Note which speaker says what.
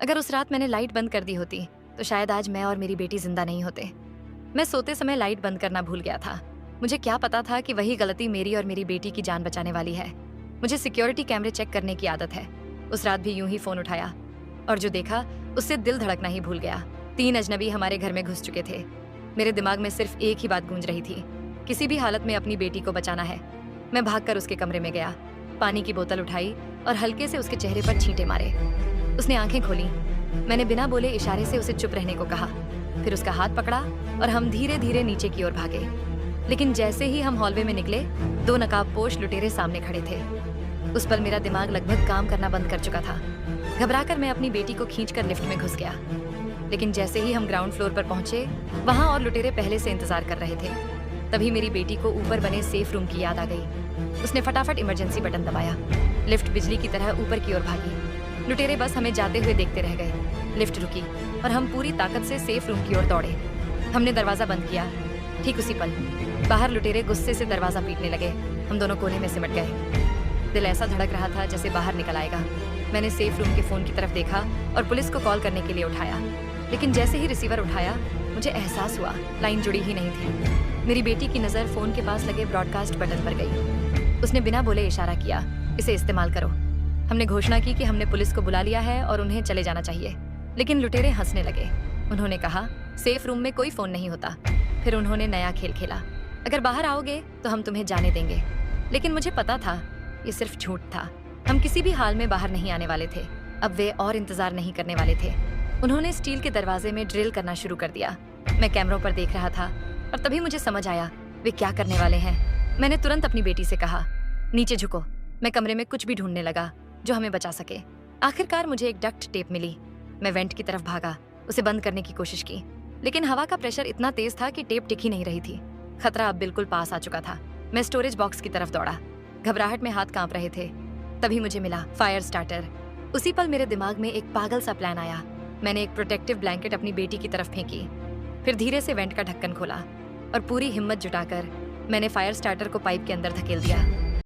Speaker 1: अगर उस रात मैंने लाइट बंद कर दी होती तो शायद आज मैं और मेरी बेटी जिंदा नहीं होते। मैं सोते समय लाइट बंद करना भूल गया था। मुझे क्या पता था कि वही गलती मेरी और मेरी बेटी की जान बचाने वाली है। मुझे सिक्योरिटी कैमरे चेक करने की आदत है। उस रात भी यूं ही फोन उठाया और जो देखा उससे दिल धड़कना ही भूल गया। 3 अजनबी हमारे घर में घुस चुके थे। मेरे दिमाग में सिर्फ एक ही बात गूंज रही थी, किसी भी हालत में अपनी बेटी को बचाना है। मैं भागकर उसके कमरे में गया, पानी की बोतल उठाई और हल्के से उसके चेहरे पर छींटे मारे। उसने आंखें खोली। मैंने बिना बोले इशारे से उसे चुप रहने को कहा, फिर उसका हाथ पकड़ा और हम धीरे धीरे नीचे की ओर भागे। लेकिन जैसे ही हम हॉलवे में निकले, 2 नकाबपोश लुटेरे सामने खड़े थे। उस पल मेरा दिमाग लगभग काम करना बंद कर चुका था। घबराकर मैं अपनी बेटी को खींचकर लिफ्ट में घुस गया। लेकिन जैसे ही हम ग्राउंड फ्लोर पर पहुंचे, वहां और लुटेरे पहले से इंतजार कर रहे थे। तभी मेरी बेटी को ऊपर बने सेफ रूम की याद आ गई। उसने फटाफट इमरजेंसी बटन दबाया। लिफ्ट बिजली की तरह ऊपर की ओर भागी। लुटेरे बस हमें जाते हुए देखते रह गए। लिफ्ट रुकी और हम पूरी ताकत से सेफ रूम की ओर दौड़े। हमने दरवाजा बंद किया। ठीक उसी पल बाहर लुटेरे गुस्से से दरवाजा पीटने लगे। हम दोनों कोने में सिमट गए। दिल ऐसा धड़क रहा था जैसे बाहर निकल आएगा। मैंने सेफ रूम के फोन की तरफ देखा और पुलिस को कॉल करने के लिए उठाया। लेकिन जैसे ही रिसीवर उठाया, मुझे एहसास हुआ लाइन जुड़ी ही नहीं थी। मेरी बेटी की नज़र फोन के पास लगे ब्रॉडकास्ट बटन पर गई। उसने बिना बोले इशारा किया, इसे इस्तेमाल करो। हमने घोषणा की कि हमने पुलिस को बुला लिया है और उन्हें चले जाना चाहिए। लेकिन लुटेरे हंसने लगे। उन्होंने कहा, सेफ रूम में कोई फोन नहीं होता। फिर उन्होंने नया खेल खेला, अगर बाहर आओगे तो हम तुम्हें जाने देंगे। लेकिन मुझे पता था ये सिर्फ झूठ था। हम किसी भी हाल में बाहर नहीं आने वाले थे। अब वे और इंतजार नहीं करने वाले थे। उन्होंने स्टील के दरवाजे में ड्रिल करना शुरू कर दिया। मैं कैमरों पर देख रहा था और तभी मुझे समझ आया वे क्या करने वाले हैं। मैंने तुरंत अपनी बेटी से कहा, नीचे झुको। मैं कमरे में कुछ भी ढूंढने लगा जो हमें बचा सके। आखिरकार मुझे एक डक्ट टेप मिली। मैं वेंट की तरफ भागा, उसे बंद करने की कोशिश की, लेकिन हवा का प्रेशर इतना तेज था कि टेप टिक ही नहीं रही थी। खतरा अब बिल्कुल पास आ चुका था। मैं स्टोरेज बॉक्स की तरफ दौड़ा। घबराहट में हाथ कांप रहे थे। तभी मुझे मिला फायर स्टार्टर। उसी पल मेरे दिमाग में एक पागल सा प्लान आया। मैंने एक प्रोटेक्टिव ब्लैंकेट अपनी बेटी की तरफ फेंकी, फिर धीरे से वेंट का ढक्कन खोला और पूरी हिम्मत जुटाकर मैंने फायर स्टार्टर को पाइप के अंदर धकेल दिया।